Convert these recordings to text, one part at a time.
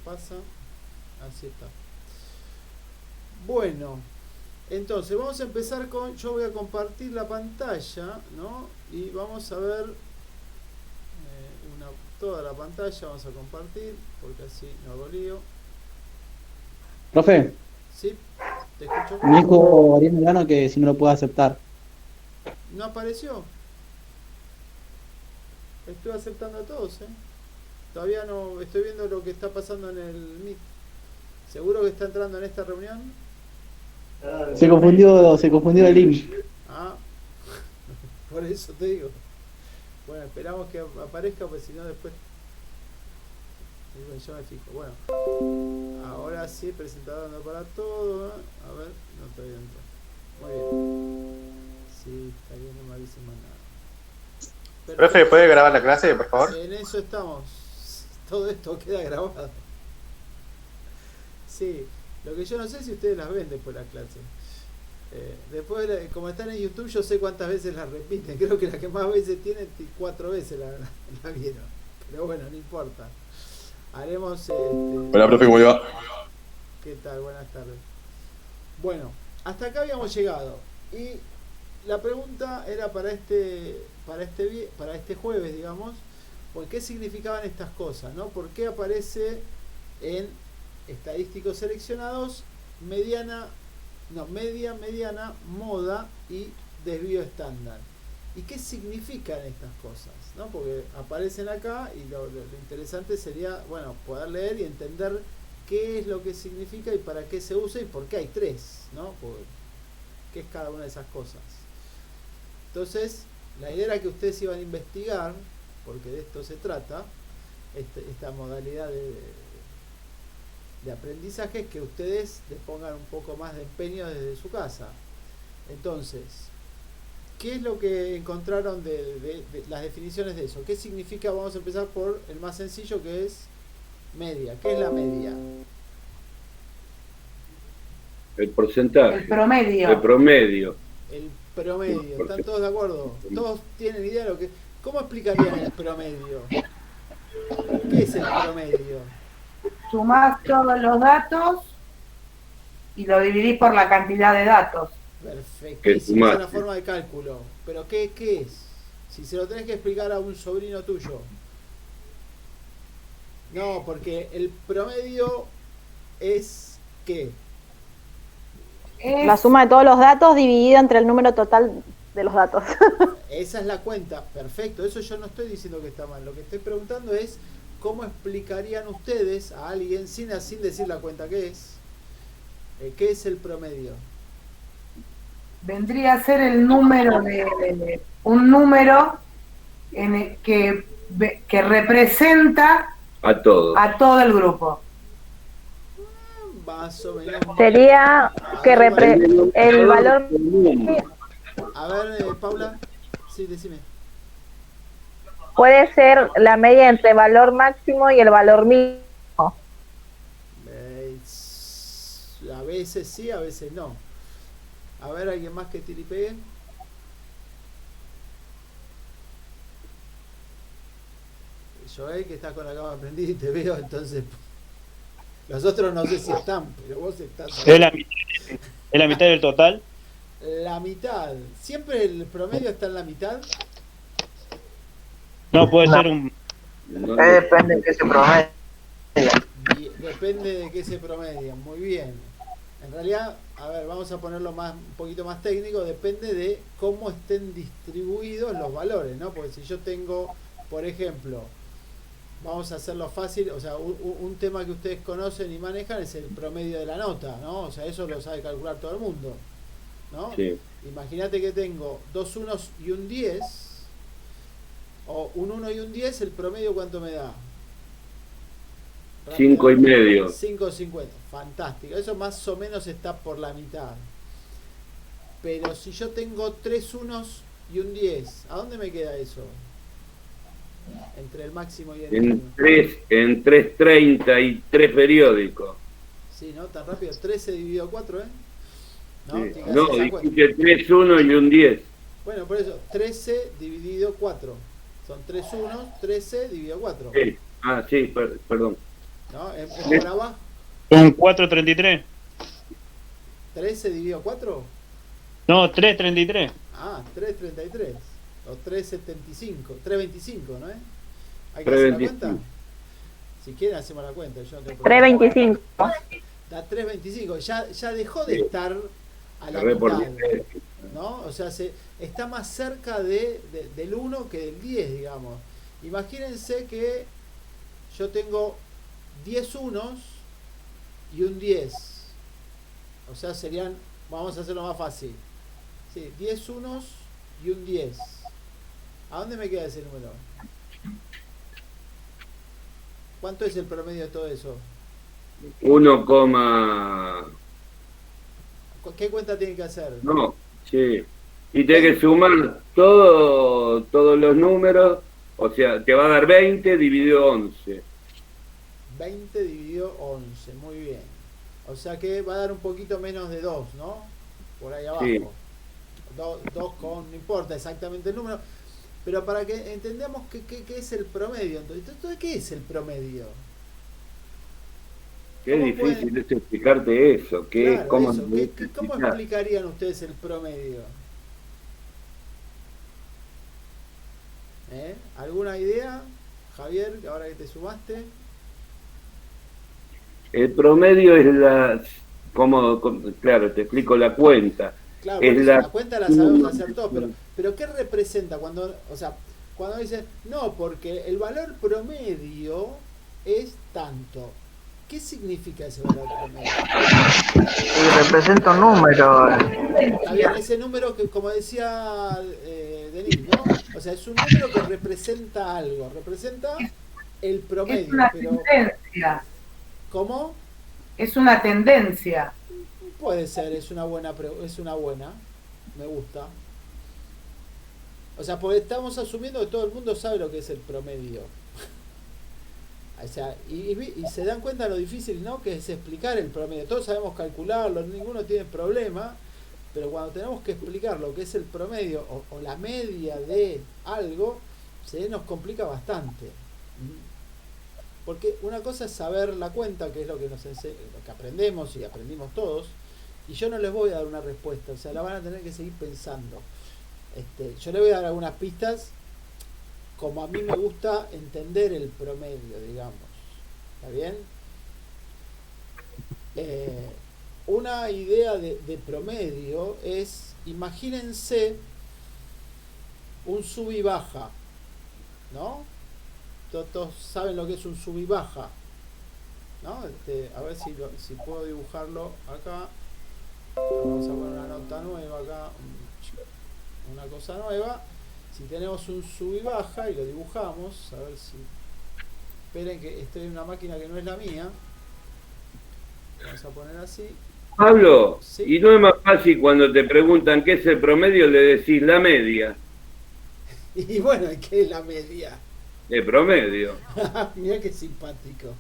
pasa. Así está. Bueno, entonces vamos a empezar con, yo voy a compartir la pantalla, ¿no? Y vamos a ver toda la pantalla, vamos a compartir, porque así no hago lío. Profe, ¿Sí? ¿Te escucho? me dijo Ariel Milano que si no lo puede aceptar. ¿No apareció? Estoy aceptando a todos, ¿eh? Todavía no estoy viendo lo que está pasando en el Meet. ¿Seguro que está entrando en esta reunión? Se confundió el link. Ah, por eso te digo. Bueno, esperamos que aparezca, porque si no después... Yo me fijo. Bueno, ahora sí, presentador no para todo. A ver, no estoy dentro. Muy bien. Sí, está bien, no me avisen más nada. Perfecto. Profe, ¿puede grabar la clase, por favor? En eso estamos. Todo esto queda grabado. Sí, lo que yo no sé si ustedes las ven después de la clase. Después, como están en YouTube, yo sé cuántas veces las repiten. Creo que la que más veces tienen, 4 veces la vieron. Pero bueno, no importa. Haremos... Hola, profe, ¿cómo le va? ¿Qué tal? Buenas tardes. Bueno, hasta acá habíamos llegado. Y la pregunta era para este jueves, digamos, ¿por qué significaban estas cosas? ¿No? ¿Por qué aparece en estadísticos seleccionados media, mediana, moda y desvío estándar? ¿Y qué significan estas cosas? ¿No? Porque aparecen acá y lo interesante sería, bueno, poder leer y entender qué es lo que significa y para qué se usa y por qué hay 3, ¿no? Porque, ¿qué es cada una de esas cosas? Entonces, la idea era que ustedes iban a investigar, porque de esto se trata, esta modalidad de aprendizaje, que ustedes les pongan un poco más de empeño desde su casa. Entonces, ¿qué es lo que encontraron de las definiciones de eso? ¿Qué significa? Vamos a empezar por el más sencillo, que es media. ¿Qué es la media? El porcentaje. El promedio. El promedio. El promedio. ¿Están todos de acuerdo? ¿Todos tienen idea de lo que... ¿Cómo explicarían el promedio? ¿Qué es el promedio? Sumás todos los datos y lo dividís por la cantidad de datos. Perfectísimo, es una forma de cálculo. Pero ¿qué es? Si se lo tenés que explicar a un sobrino tuyo. No, porque el promedio es ¿qué? Es La suma de todos los datos dividida entre el número total de los datos. Esa es la cuenta, perfecto. Eso yo no estoy diciendo que está mal. Lo que estoy preguntando es cómo explicarían ustedes a alguien sin decir la cuenta qué es el promedio. vendría a ser el número un número en el que representa A todos. a todo el grupo. Más o menos. Sería que el valor... A ver, Paula. Sí, decime. Puede ser la media entre el valor máximo y el valor mínimo. A veces sí, a veces no. A ver, ¿alguien más que tire y pegue? Joel, que está con la cámara prendida y te veo, entonces... Los otros no sé si están, pero vos estás... ¿Es la mitad del total? La mitad. ¿Siempre el promedio está en la mitad? No, puede ser un... Depende de qué se promedia. Depende de qué se promedia. Muy bien. En realidad, a ver, vamos a ponerlo un poquito más técnico. Depende de cómo estén distribuidos los valores, ¿no? Porque si yo tengo, por ejemplo, vamos a hacerlo fácil, o sea, un tema que ustedes conocen y manejan es el promedio de la nota, ¿no? O sea, eso lo sabe calcular todo el mundo, ¿no? Sí. Imagínate que tengo 2 unos y un 10, o un 1 y un 10, el promedio ¿cuánto me da? 5,5. 5,50. Fantástico. Eso más o menos está por la mitad. Pero si yo tengo 3 unos y un 10, ¿a dónde me queda eso? Entre el máximo y el mínimo. En 3,33 periódicos. Sí, ¿no? Tan rápido. 13 dividido 4, ¿eh? No, Sí. No, dijiste 3, 1 y un 10. Bueno, por eso, 13 dividido 4. Son 3 unos, 13 dividido 4. Sí. Ah, sí, perdón. ¿no? Por abajo, Son 4.33. 13 dividido 4. No, 3.33. Ah, 3.33 o 3.75, 3.25, ¿no es? ¿Hay que hacer la 3.25. cuenta? Si quieren hacemos la cuenta, yo no tengo problema. 3.25. Da 3.25, ya dejó de estar a la Re por mitad, 10. ¿no? O sea, está más cerca del 1 que del 10, digamos. Imagínense que yo tengo 10 unos y un 10. O sea, serían, vamos a hacerlo más fácil. Sí, 10 unos y un 10. ¿A dónde me queda ese número? ¿Cuánto es el promedio de todo eso? 1, ¿Qué cuenta tiene que hacer? no, sí. Y tenés que sumar todos los números, o sea, te va a dar 20 dividido 11. 20 dividido 11, muy bien. O sea que va a dar un poquito menos de 2, ¿no? Por ahí abajo. Sí. 2 con, no importa exactamente el número, pero para que entendamos qué es el promedio. Entonces, ¿qué es el promedio? Qué ¿Cómo difícil pueden- es explicarte eso. Claro, ¿Cómo eso. lo ¿Qué- explicar? ¿Cómo explicarían ustedes el promedio? ¿Alguna idea, Javier, ahora que te sumaste? El promedio es claro, te explico la cuenta. Claro, Es por eso, la- la cuenta la sabemos hacer todos, pero ¿qué representa cuando, o sea, cuando dicen, no, porque el valor promedio es tanto? ¿Qué significa ese valor promedio? Y representa un número. Está bien, ese número que, como decía Denis, ¿no? O sea, es un número que representa algo, representa el Es promedio, una pero tendencia. ¿cómo? Es una tendencia. Puede ser, es una buena, me gusta. O sea, porque estamos asumiendo que todo el mundo sabe lo que es el promedio. O sea, y se dan cuenta de lo difícil, ¿no? Que es explicar el promedio. Todos sabemos calcularlo, ninguno tiene problema, pero cuando tenemos que explicar lo que es el promedio o la media de algo, se nos complica bastante. Porque una cosa es saber la cuenta, que es lo que lo que aprendemos y aprendimos todos, y yo no les voy a dar una respuesta, o sea, la van a tener que seguir pensando. Yo les voy a dar algunas pistas, como a mí me gusta entender el promedio, digamos. ¿Está bien? Una idea de promedio es, imagínense un sub y baja, ¿no? Todos saben lo que es un sub y baja, ¿no? A ver si puedo dibujarlo acá. Vamos a poner una nota nueva acá, una cosa nueva. Si tenemos un sub y baja y lo dibujamos, a ver si... Esperen que estoy en una máquina que no es la mía. Vamos a poner así. Pablo, Sí. ¿y no es más fácil cuando te preguntan qué es el promedio, le decís la media? Y bueno, ¿qué es la media? El promedio. Mirá qué simpático.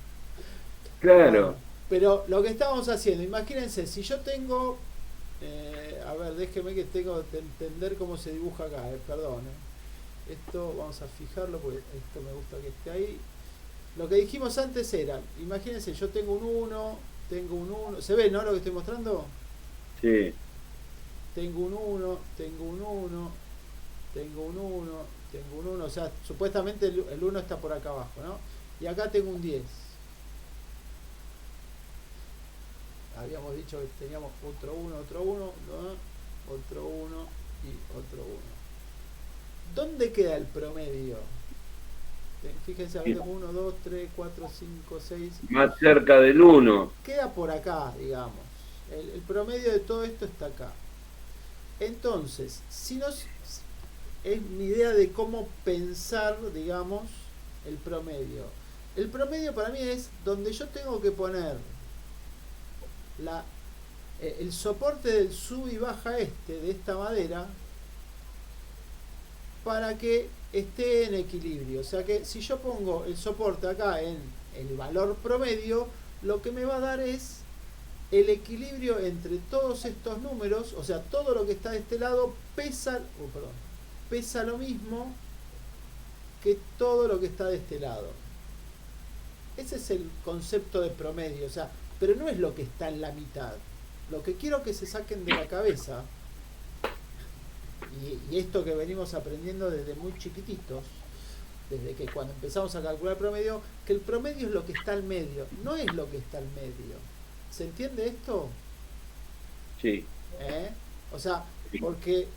Claro. Bueno, pero lo que estábamos haciendo, imagínense, si yo tengo... a ver, déjeme que tengo que entender cómo se dibuja acá, perdón. Esto vamos a fijarlo porque esto me gusta que esté ahí. Lo que dijimos antes era, imagínense, yo tengo un 1, tengo un 1, ¿se ve, no, lo que estoy mostrando? Sí. Tengo un 1, tengo un 1, tengo un 1, tengo un 1, o sea, supuestamente el 1 está por acá abajo, ¿no? Y acá tengo un 10. Habíamos dicho que teníamos otro 1, otro 1, ¿no? Otro 1 y otro 1. ¿Dónde queda el promedio? Fíjense, acá tengo 1, 2, 3, 4, 5, 6. Más cerca del 1. Queda por acá, digamos. El promedio de todo esto está acá. Entonces, es mi idea de cómo pensar, digamos, el promedio. El promedio para mí es donde yo tengo que poner el soporte del sub y baja de esta madera, para que esté en equilibrio. O sea que si yo pongo el soporte acá en el valor promedio, lo que me va a dar es el equilibrio entre todos estos números. O sea, todo lo que está de este lado pesa lo mismo que todo lo que está de este lado. Ese es el concepto de promedio, o sea, pero no es lo que está en la mitad. Lo que quiero que se saquen de la cabeza, y esto que venimos aprendiendo desde muy chiquititos, desde que cuando empezamos a calcular el promedio, que el promedio es lo que está al medio, no es lo que está al medio. ¿Se entiende esto? Sí. O sea, porque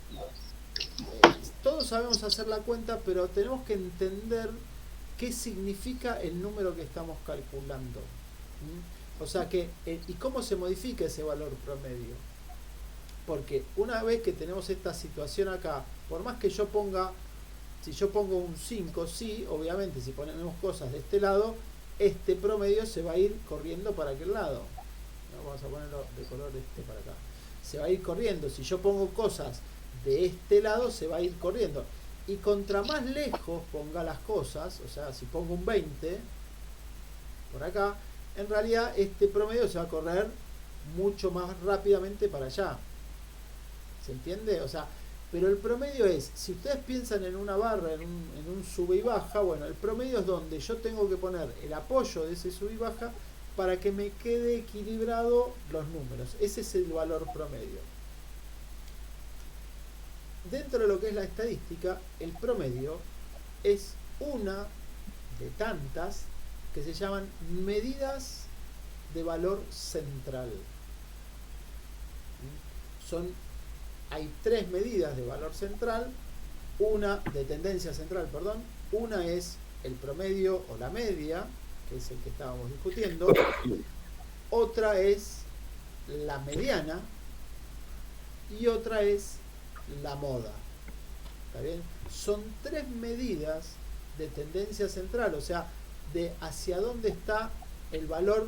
todos sabemos hacer la cuenta, pero tenemos que entender qué significa el número que estamos calculando. O sea, y cómo se modifica ese valor promedio. Porque una vez que tenemos esta situación acá, por más que yo ponga, si yo pongo un 5, sí, obviamente si ponemos cosas de este lado, este promedio se va a ir corriendo para aquel lado. Vamos a ponerlo de color para acá. Se va a ir corriendo. Si yo pongo cosas de este lado, se va a ir corriendo. Y contra más lejos ponga las cosas, o sea, si pongo un 20 por acá, en realidad este promedio se va a correr mucho más rápidamente para allá. ¿Se entiende? O sea, pero el promedio es, si ustedes piensan en una barra, en un sube y baja, bueno, el promedio es donde yo tengo que poner el apoyo de ese sube y baja para que me quede equilibrado los números. Ese es el valor promedio. Dentro de lo que es la estadística, el promedio es una de tantas que se llaman medidas de valor central. Hay 3 medidas de valor central, una de tendencia central, perdón. Una es el promedio o la media, que es el que estábamos discutiendo. Otra es la mediana y otra es la moda. ¿Está bien? Son 3 medidas de tendencia central, o sea, de hacia dónde está el valor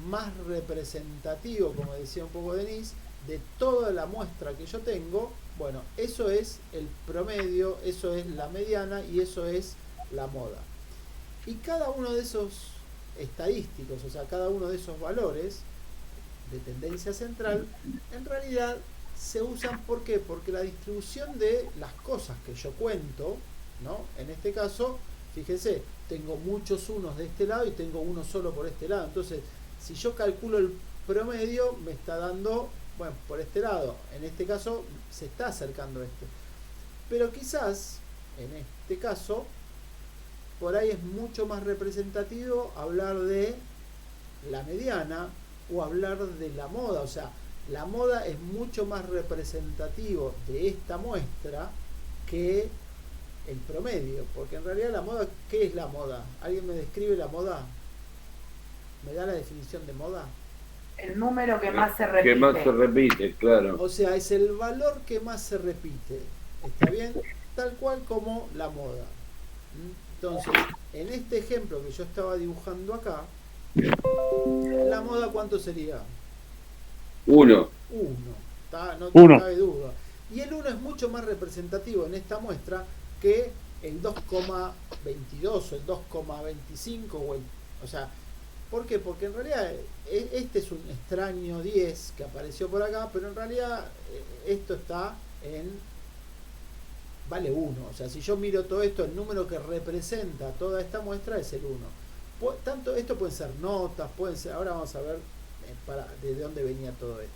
más representativo, como decía un poco Denise, de toda la muestra que yo tengo. Bueno, eso es el promedio, eso es la mediana y eso es la moda. Y cada uno de esos estadísticos, o sea, cada uno de esos valores de tendencia central, en realidad se usan, ¿por qué? Porque la distribución de las cosas que yo cuento, ¿no? En este caso, fíjense, tengo muchos unos de este lado y tengo uno solo por este lado. Entonces, si yo calculo el promedio, me está dando, bueno, por este lado. En este caso, se está acercando este. Pero quizás, en este caso, por ahí es mucho más representativo hablar de la mediana o hablar de la moda. O sea, la moda es mucho más representativo de esta muestra que el promedio, porque en realidad la moda, ¿qué es la moda? ¿Alguien me describe la moda? ¿Me da la definición de moda? El número que más se repite. Que más se repite, claro. O sea, es el valor que más se repite. ¿Está bien? Tal cual como la moda. Entonces, en este ejemplo que yo estaba dibujando acá, la moda, ¿cuánto sería? 1. 1. No Uno. cabe duda. Y el 1 es mucho más representativo en esta muestra que el 2,22 o el 2,25 o sea, ¿por qué? Porque en realidad este es un extraño 10 que apareció por acá, pero en realidad esto está vale 1. O sea, si yo miro todo esto, el número que representa toda esta muestra es el 1. Tanto esto pueden ser notas, pueden ser, ahora vamos a ver desde dónde venía todo esto.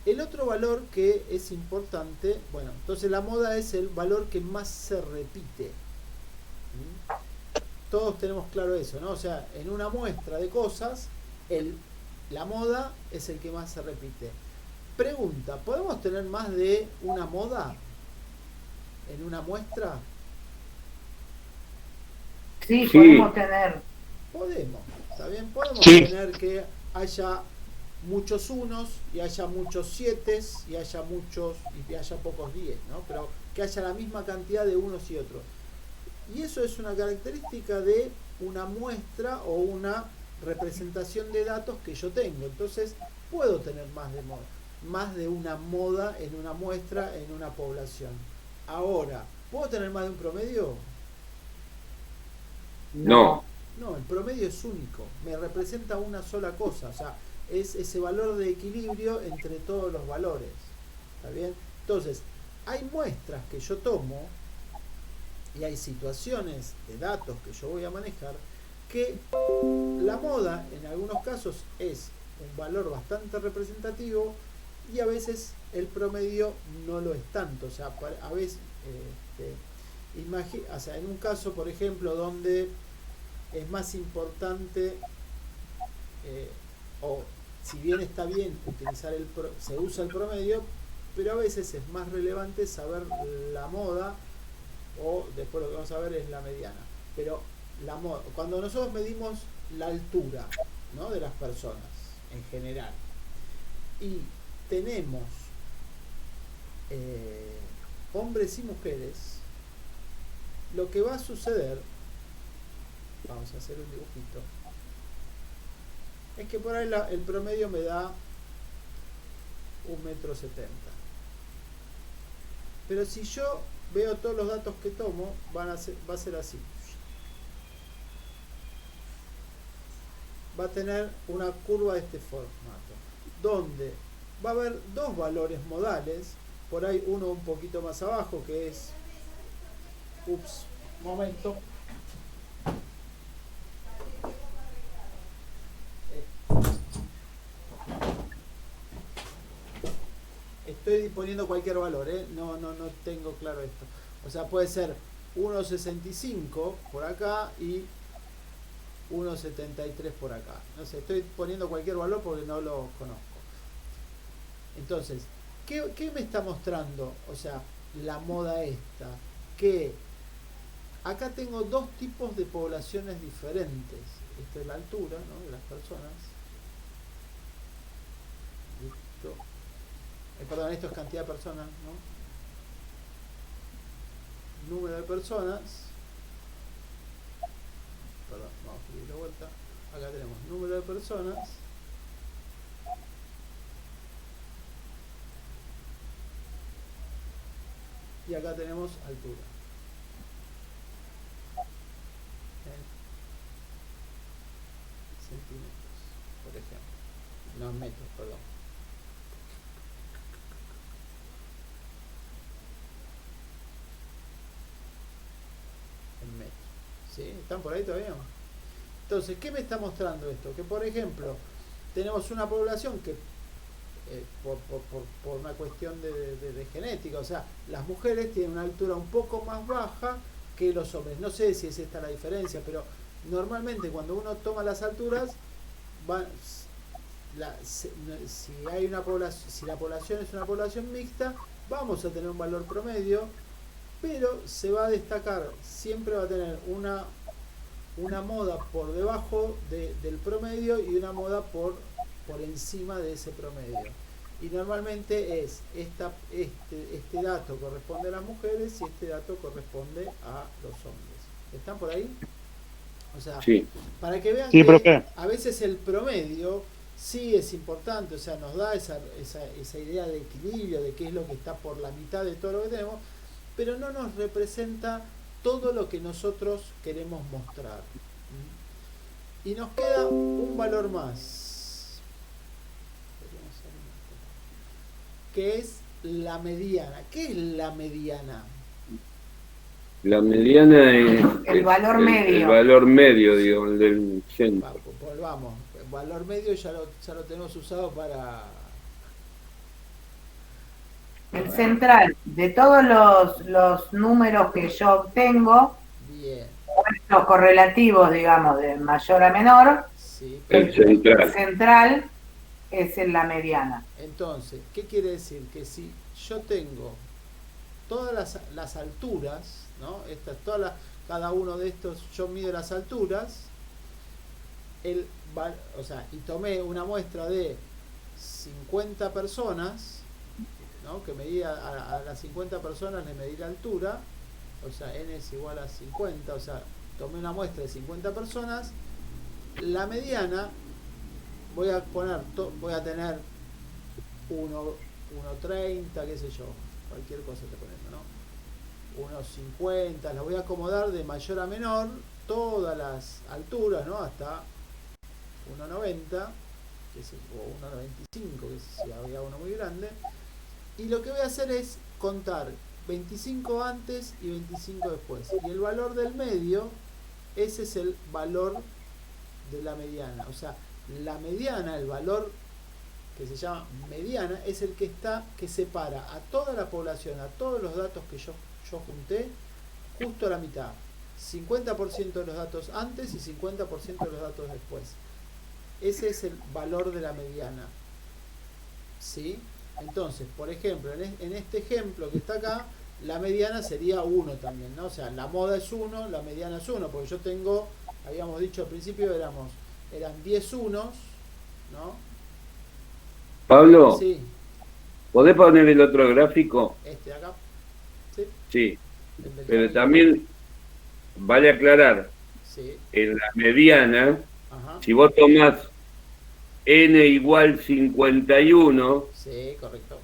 El otro valor que es importante, bueno, entonces la moda es el valor que más se repite. Todos tenemos claro eso, ¿no? O sea, en una muestra de cosas, la moda es el que más se repite. Pregunta, ¿podemos tener más de una moda en una muestra? Sí, podemos tener. Podemos, ¿está bien? Podemos Sí. tener que haya muchos unos y haya muchos 7 y haya pocos 10, ¿no? Pero que haya la misma cantidad de unos y otros. Y eso es una característica de una muestra o una representación de datos que yo tengo. Entonces, puedo tener más de una moda en una muestra, en una población. Ahora, ¿puedo tener más de un promedio? No. No, el promedio es único, me representa una sola cosa, o sea, es ese valor de equilibrio entre todos los valores. ¿Está bien? Entonces, hay muestras que yo tomo y hay situaciones de datos que yo voy a manejar que la moda en algunos casos es un valor bastante representativo y a veces el promedio no lo es tanto. O sea, a veces, o sea, en un caso, por ejemplo, donde es más importante, o si bien está bien utilizar se usa el promedio, pero a veces es más relevante saber la moda, o después lo que vamos a ver es la mediana. Pero la moda, cuando nosotros medimos la altura, ¿no?, de las personas en general, y tenemos hombres y mujeres, lo que va a suceder, vamos a hacer un dibujito, es que por ahí el promedio me da 1,70 m. Pero si yo veo todos los datos que tomo, va a ser así. Va a tener una curva de este formato, donde va a haber dos valores modales, por ahí uno un poquito más abajo, que es, momento, estoy poniendo cualquier valor, no tengo claro esto. O sea, puede ser 1,65 por acá y 1,73 por acá. No sé, estoy poniendo cualquier valor porque no lo conozco. Entonces, ¿qué me está mostrando? O sea, la moda esta, que acá tengo dos tipos de poblaciones diferentes. Esta es la altura, ¿no?, de las personas. Listo. Perdón, esto es cantidad de personas, ¿no? Número de personas. Perdón, vamos a escribir de vuelta. Acá tenemos número de personas. Y acá tenemos altura. En centímetros, por ejemplo. No, en metros, perdón. En metros. ¿Sí? ¿Están por ahí todavía? Entonces, ¿qué me está mostrando esto? Que, por ejemplo, tenemos una población que por una cuestión de genética, o sea, las mujeres tienen una altura un poco más baja que los hombres. No sé si es esta la diferencia, pero normalmente cuando uno toma las alturas, si hay una población, si la población es una población mixta, vamos a tener un valor promedio, pero se va a destacar, siempre va a tener una moda por debajo del promedio y una moda por encima de ese promedio. Y normalmente es este dato corresponde a las mujeres y este dato corresponde a los hombres. ¿Están por ahí? O sea, sí, para que vean que a veces el promedio sí es importante, o sea, nos da esa idea de equilibrio, de qué es lo que está por la mitad de todo lo que tenemos, pero no nos representa todo lo que nosotros queremos mostrar. Y nos queda un valor más, que es la mediana. ¿Qué es la mediana? La mediana es el valor medio. El valor medio, digo, el del centro. Volvamos. El valor medio ya lo tenemos usado para... El central. De todos los números que yo obtengo, bien, los correlativos, digamos, de mayor a menor, sí, el central es en la mediana. Entonces, ¿qué quiere decir? Que si yo tengo todas las alturas, ¿no? Cada uno de estos, yo mido las alturas, o sea, y tomé una muestra de 50 personas, ¿no?, que medía a las 50 personas le medí la altura, o sea, n es igual a 50, o sea, tomé una muestra de 50 personas, la mediana voy a tener 1,30, qué sé yo, cualquier cosa te poniendo, ¿no? 1,50, las voy a acomodar de mayor a menor, todas las alturas, ¿no?, hasta 1,90, o 1,95, que si había uno muy grande, y lo que voy a hacer es contar 25 antes y 25 después, y el valor del medio, ese es el valor de la mediana. O sea, la mediana, el valor que se llama mediana, es el que separa a toda la población, a todos los datos que yo junté, justo a la mitad. 50% de los datos antes y 50% de los datos después. Ese es el valor de la mediana. ¿Sí? Entonces, por ejemplo, en este ejemplo que está acá, la mediana sería 1 también, ¿no? O sea, la moda es 1, la mediana es 1, porque yo tengo, habíamos dicho al principio, eran 10 unos, ¿no? Pablo, Sí, ¿podés poner el otro gráfico? este de acá. Sí, Sí, el del pero camino. también vale aclarar, Sí, en la mediana, ajá. si vos tomás n igual 51, Sí, correcto.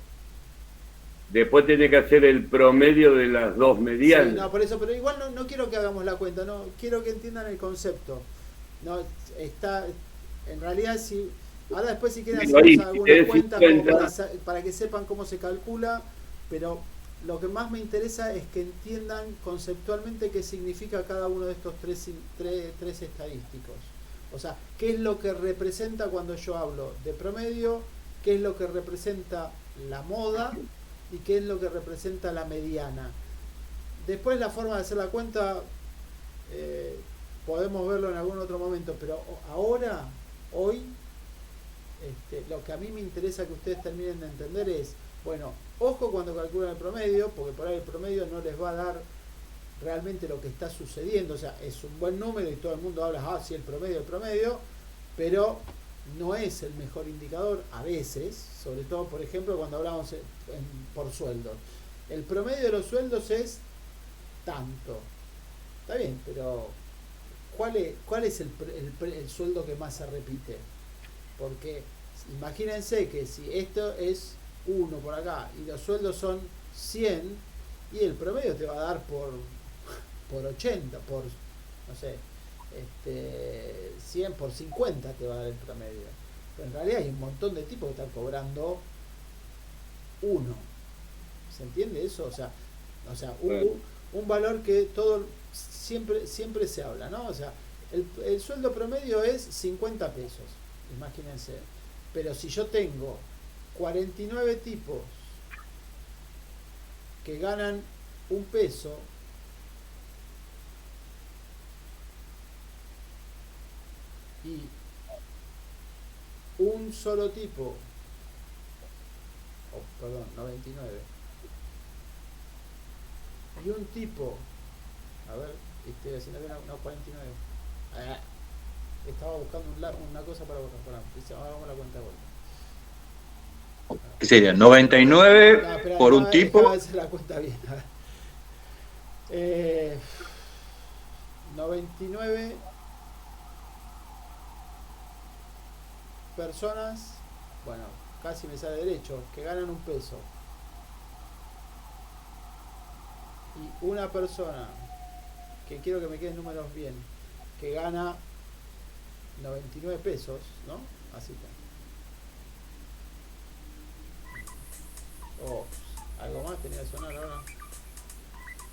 después tenés que hacer el promedio de las dos medianas. Sí, no, por eso, pero igual no quiero que hagamos la cuenta, no quiero que entiendan el concepto. No, está, en realidad, si ahora después si quieren Digo, ahí, hacemos si algunas tenés cuentas como 50. para que sepan cómo se calcula, pero lo que más me interesa es que entiendan conceptualmente qué significa cada uno de estos tres estadísticos. O sea, qué es lo que representa cuando yo hablo de promedio, qué es lo que representa la moda y qué es lo que representa la mediana. Después la forma de hacer la cuenta podemos verlo en algún otro momento, pero ahora, hoy, lo que a mí me interesa que ustedes terminen de entender es, bueno, ojo cuando calculan el promedio, porque por ahí el promedio no les va a dar realmente lo que está sucediendo. O sea, es un buen número y todo el mundo habla, sí, el promedio, pero no es el mejor indicador a veces, sobre todo, por ejemplo, cuando hablamos por sueldos. El promedio de los sueldos es tanto. Está bien, pero ¿cuál es el sueldo que más se repite? Porque imagínense que si esto es 1 por acá y los sueldos son 100 y el promedio te va a dar por 80, por, no sé, 100 por 50 te va a dar el promedio. Pero en realidad hay un montón de tipos que están cobrando 1. ¿Se entiende eso? O sea un valor que siempre se habla, ¿no? O sea, el sueldo promedio es 50 pesos, imagínense. Pero si yo tengo 49 tipos que ganan 1 peso, y un solo tipo, perdón, 99, y un tipo, a ver, estoy haciendo bien, no, 49, estaba buscando una cosa para borrar, hagamos la cuenta de vuelta. ¿Qué sería? 99 por un tipo. Déjame hacer la cuenta bien. 99 personas, bueno, casi me sale derecho, que ganan 1 peso. Y una persona, que quiero que me queden números bien, que gana 99 pesos, ¿no? Así está. Oh, algo más tenía que sonar ahora.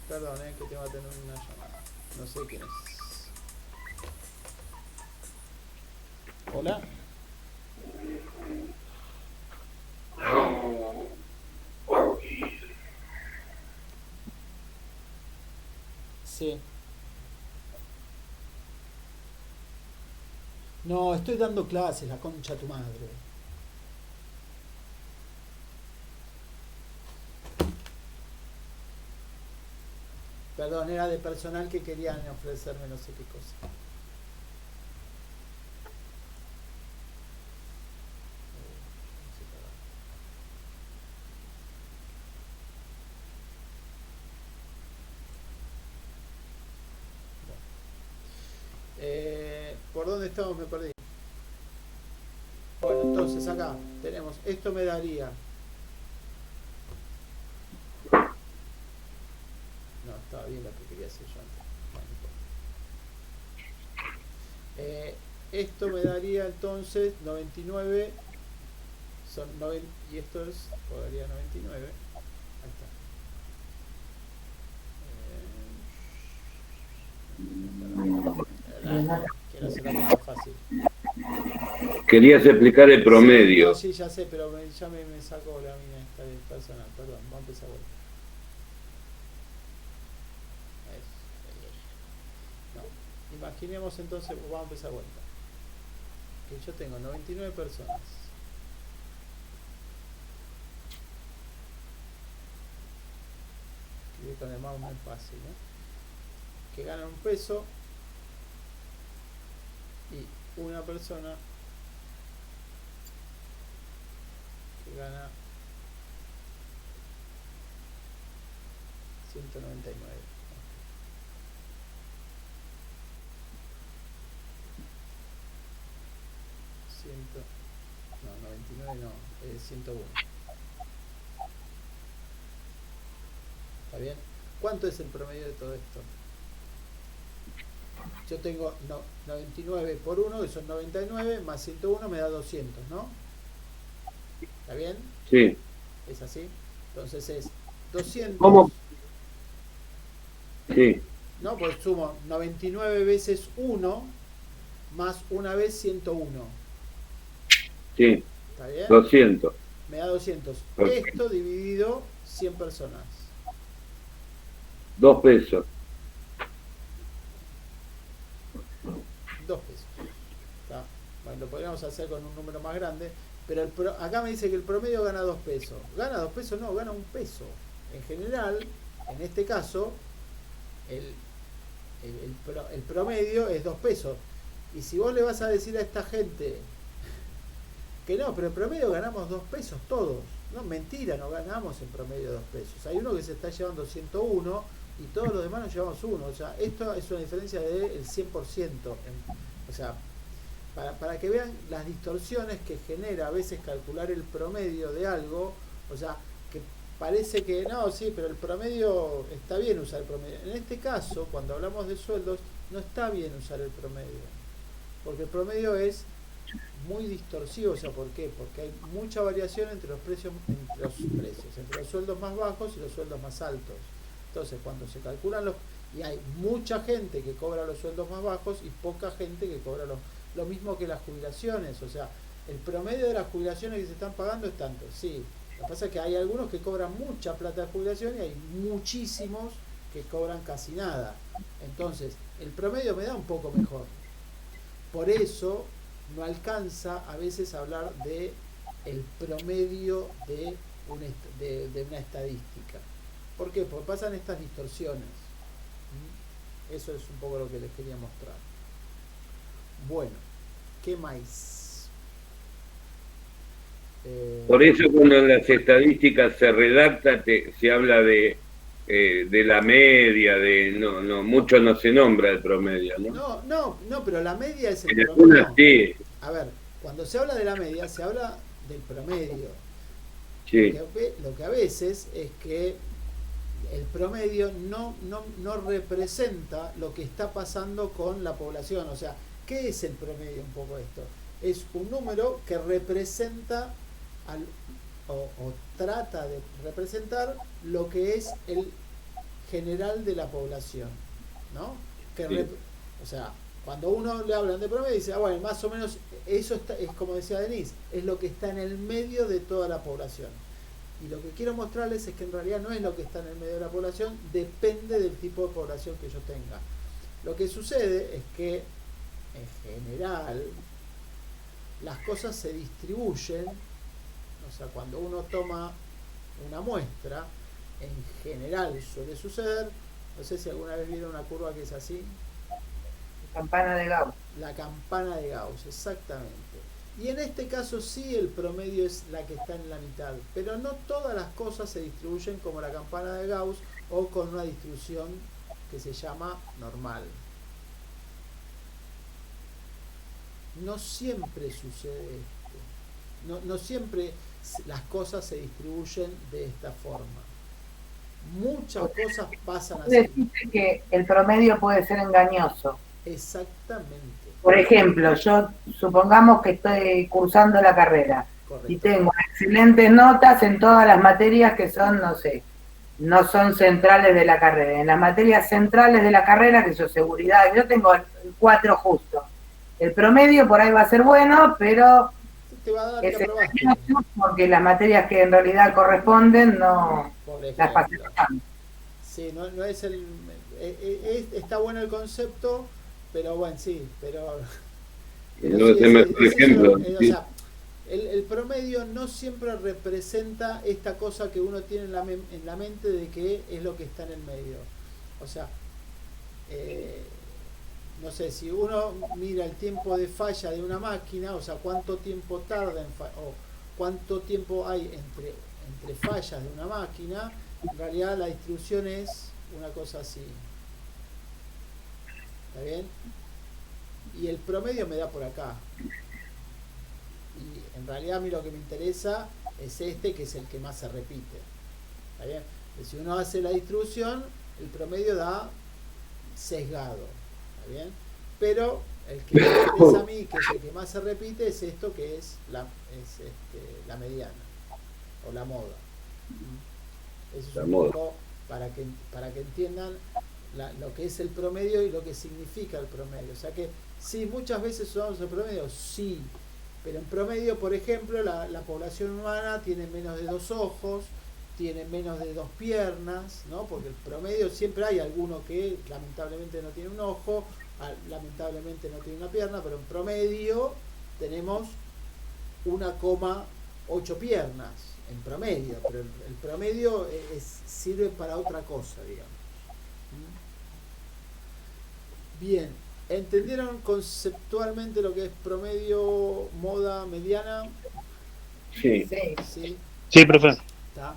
Perdón, que tengo que tener una llamada. No sé quién es. Hola. Sí. No, estoy dando clases, la concha de tu madre. Perdón, era de personal que querían ofrecerme no sé qué cosa. ¿Por dónde estamos? Me perdí. Bueno, entonces acá tenemos, esto me daría... No, estaba bien lo que quería hacer yo antes. Esto me daría entonces 99, son 90, y esto es, daría 99. Ahí está. Que quiero hacer la cosa fácil. Querías explicar el promedio. No, sí, ya sé, pero ya me sacó la mía esta de personal. Perdón, vamos a empezar vuelta. No, imaginemos entonces, vamos a empezar vuelta. Que yo tengo 99 personas. Escribir con el mouse no es fácil, ¿no? Que ganan un peso y una persona que gana 199. No, 99 no, 101. ¿Está bien? ¿Cuánto es el promedio de todo esto? Yo tengo 99 por 1, que son 99, más 101 me da 200, ¿no? ¿Está bien? Sí. ¿Es así? Entonces es 200... ¿Cómo? Sí. No, pues sumo 99 veces 1 más una vez 101. Sí. ¿Está bien? 200. Me da 200. Okay. Esto dividido 100 personas. 2 pesos. 2 pesos. ¿Está? Bueno, lo podríamos hacer con un número más grande, pero acá me dice que el promedio gana 2 pesos. ¿Gana 2 pesos? No, gana 1 peso. En general, en este caso, el promedio es 2 pesos. Y si vos le vas a decir a esta gente que no, pero en promedio ganamos 2 pesos todos. No, mentira, no ganamos en promedio 2 pesos. Hay uno que se está llevando 101 y todos los demás nos llevamos 1. O sea, esto es una diferencia del 100%. O sea, para que vean las distorsiones que genera a veces calcular el promedio de algo. O sea, que parece que no, sí, pero el promedio está bien usar el promedio. En este caso, cuando hablamos de sueldos, no está bien usar el promedio. Porque el promedio es muy distorsivo. O sea, ¿por qué? Porque hay mucha variación entre los precios, entre los sueldos más bajos y los sueldos más altos. Entonces, cuando se calculan y hay mucha gente que cobra los sueldos más bajos y poca gente que cobra lo mismo que las jubilaciones. O sea, el promedio de las jubilaciones que se están pagando es tanto, sí. Lo que pasa es que hay algunos que cobran mucha plata de jubilación y hay muchísimos que cobran casi nada. Entonces, el promedio me da un poco mejor. Por eso no alcanza a veces a hablar de el promedio de una estadística. ¿Por qué? Porque pasan estas distorsiones. Eso es un poco lo que les quería mostrar. Bueno, ¿qué más? Por eso cuando en las estadísticas se redacta, se habla de la media, mucho no se nombra el promedio, ¿no? No, pero la media es el en promedio. Sí. A ver, cuando se habla de la media, se habla del promedio. Sí. Lo que a veces es que el promedio no representa lo que está pasando con la población. O sea, ¿qué es el promedio un poco esto? Es un número que representa o trata de representar lo que es el general de la población, ¿no? O sea, cuando uno le hablan de promedio dice, bueno, más o menos eso es como decía Denise, es lo que está en el medio de toda la población. Y lo que quiero mostrarles es que en realidad no es lo que está en el medio de la población, depende del tipo de población que yo tenga. Lo que sucede es que, en general, las cosas se distribuyen, o sea, cuando uno toma una muestra, en general suele suceder, no sé si alguna vez vieron una curva que es así. Campana de Gauss. La campana de Gauss, exactamente. Y en este caso sí el promedio es la que está en la mitad, pero no todas las cosas se distribuyen como la campana de Gauss o con una distribución que se llama normal. No siempre sucede esto. No siempre las cosas se distribuyen de esta forma. Muchas cosas pasan así. Decirte que el promedio puede ser engañoso. Exactamente. Por ejemplo, yo supongamos que estoy cursando la carrera. Correcto. Y tengo excelentes notas en todas las materias que son, no sé, no son centrales de la carrera. En las materias centrales de la carrera, que son seguridad, yo tengo el 4 justo. El promedio por ahí va a ser bueno, pero Te va a dar es que aprobaste, porque las materias que en realidad corresponden no por las pasé ejemplo. pasando. Sí, no es el... está bueno el concepto, pero bueno, sí, pero No es el mejor ejemplo. o sea, el promedio no siempre representa esta cosa que uno tiene en la mente de que es lo que está en el medio. O sea, no sé, si uno mira el tiempo de falla de una máquina, o sea, cuánto tiempo tarda o cuánto tiempo hay entre fallas de una máquina, en realidad la distribución es una cosa así. ¿Está bien? Y el promedio me da por acá. Y en realidad a mí lo que me interesa es este, que es el que más se repite. ¿Está bien? Si uno hace la distribución, el promedio da sesgado. ¿Está bien? Pero el que me interesa a mí, que es el que más se repite, es esto, que es la mediana o la moda. Eso es La un moda. poco para que entiendan lo que es el promedio y lo que significa el promedio. O sea que sí, muchas veces usamos el promedio, sí, pero en promedio, por ejemplo, la población humana tiene menos de 2 ojos, tiene menos de 2 piernas, ¿no? Porque el promedio siempre hay alguno que lamentablemente no tiene un ojo, lamentablemente no tiene una pierna, pero en promedio tenemos 1,8 piernas en promedio, pero el promedio sirve para otra cosa, digamos. Bien, ¿entendieron conceptualmente lo que es promedio, moda, mediana? Sí. Sí. ¿Sí? Sí, profe. ¿Está?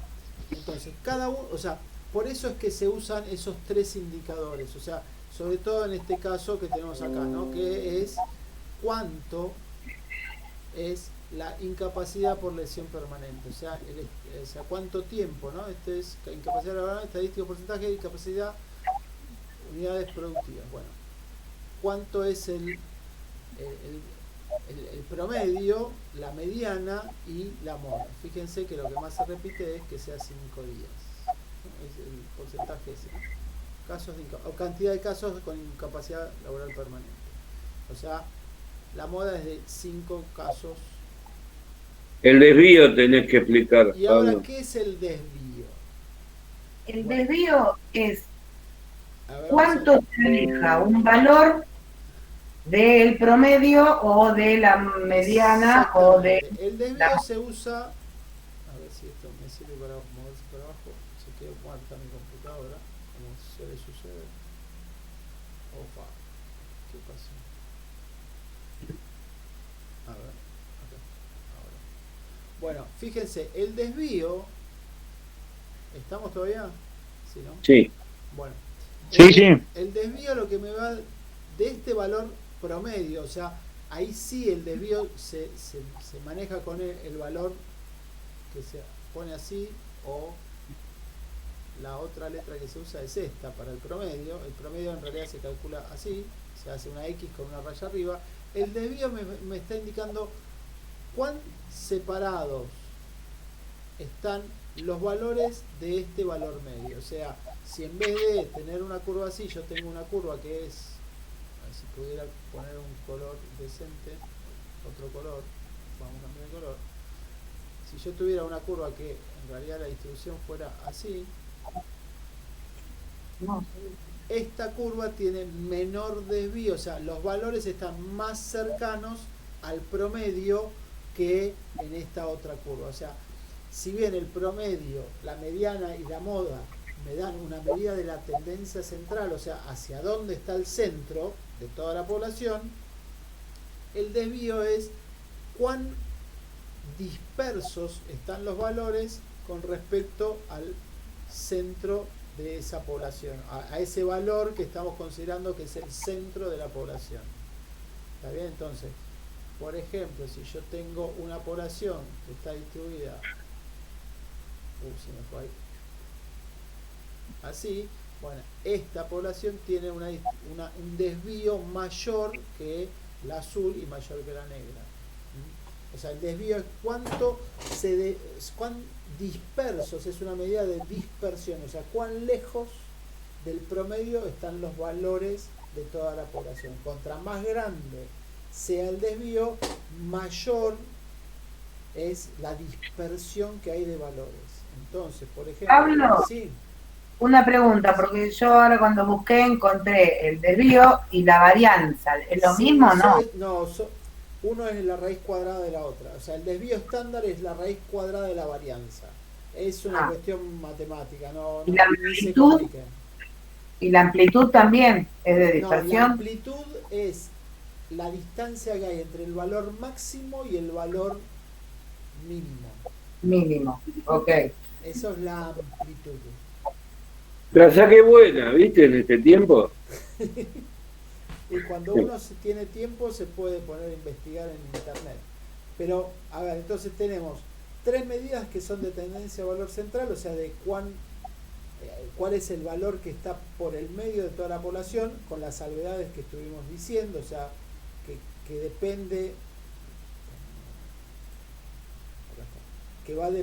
Entonces, cada uno, o sea, por eso es que se usan esos 3 indicadores, o sea, sobre todo en este caso que tenemos acá, ¿no? Que es cuánto es la incapacidad por lesión permanente, o sea, cuánto tiempo, ¿no? Este es incapacidad laboral, estadístico, porcentaje de incapacidad, unidades productivas. Bueno, ¿cuánto es el promedio, la mediana y la moda? Fíjense que lo que más se repite es que sea 5 días, ¿no? Es el porcentaje ese, ¿no? Casos o cantidad de casos con incapacidad laboral permanente. O sea, la moda es de 5 casos. El desvío tenés que explicar, Y ahora, Pablo. ¿qué es el desvío? El desvío es A ver, cuánto se aleja un valor del promedio o de la mediana o de exactamente. El desvío la... se usa, a ver si esto me sirve para moverse para abajo. Se quedó muerta mi computadora, como suele suceder. Opa, ¿qué pasó? A ver, acá, ahora. Bueno, fíjense, el desvío, ¿estamos todavía? ¿Sí, no? Sí. Bueno, Sí, sí. el desvío lo que me va de este valor promedio, o sea, ahí sí el desvío se maneja con el valor que se pone así, o la otra letra que se usa es esta para el promedio. El promedio en realidad se calcula así, se hace una X con una raya arriba. El desvío me está indicando cuán separados están los valores de este valor medio. O sea, si en vez de tener una curva así, yo tengo una curva que es, a ver si pudiera poner un color decente, otro color, vamos a cambiar el color. Si yo tuviera una curva que en realidad la distribución fuera así, esta curva tiene menor desvío, o sea, los valores están más cercanos al promedio que en esta otra curva. O sea, si bien el promedio, la mediana y la moda me dan una medida de la tendencia central, o sea, hacia dónde está el centro de toda la población, el desvío es cuán dispersos están los valores con respecto al centro de esa población, a ese valor que estamos considerando que es el centro de la población. ¿Está bien? Entonces, por ejemplo, si yo tengo una población que está distribuida, se me fue ahí, así, bueno, esta población tiene un desvío mayor que la azul y mayor que la negra. O sea, el desvío es cuán dispersos, es una medida de dispersión, o sea, cuán lejos del promedio están los valores de toda la población. Contra más grande sea el desvío, mayor es la dispersión que hay de valores. Entonces, por ejemplo, Pablo, sí, una pregunta, porque yo ahora cuando busqué encontré el desvío y la varianza. ¿Es lo sí, mismo o no? uno es la raíz cuadrada de la otra. O sea, el desvío estándar es la raíz cuadrada de la varianza. Es una cuestión matemática, ¿Y la ni se amplitud? compliquen. ¿Y la amplitud también es de No, la dispersión? amplitud es la distancia que hay entre el valor máximo y el valor mínimo. Mínimo, ok. Eso es la amplitud. La saqué buena, ¿viste? En este tiempo. Y cuando uno tiene tiempo se puede poner a investigar en internet. Pero, a ver, entonces tenemos 3 medidas que son de tendencia a valor central, o sea, de cuál es el valor que está por el medio de toda la población, con las salvedades que estuvimos diciendo, o sea, que depende, que va a depender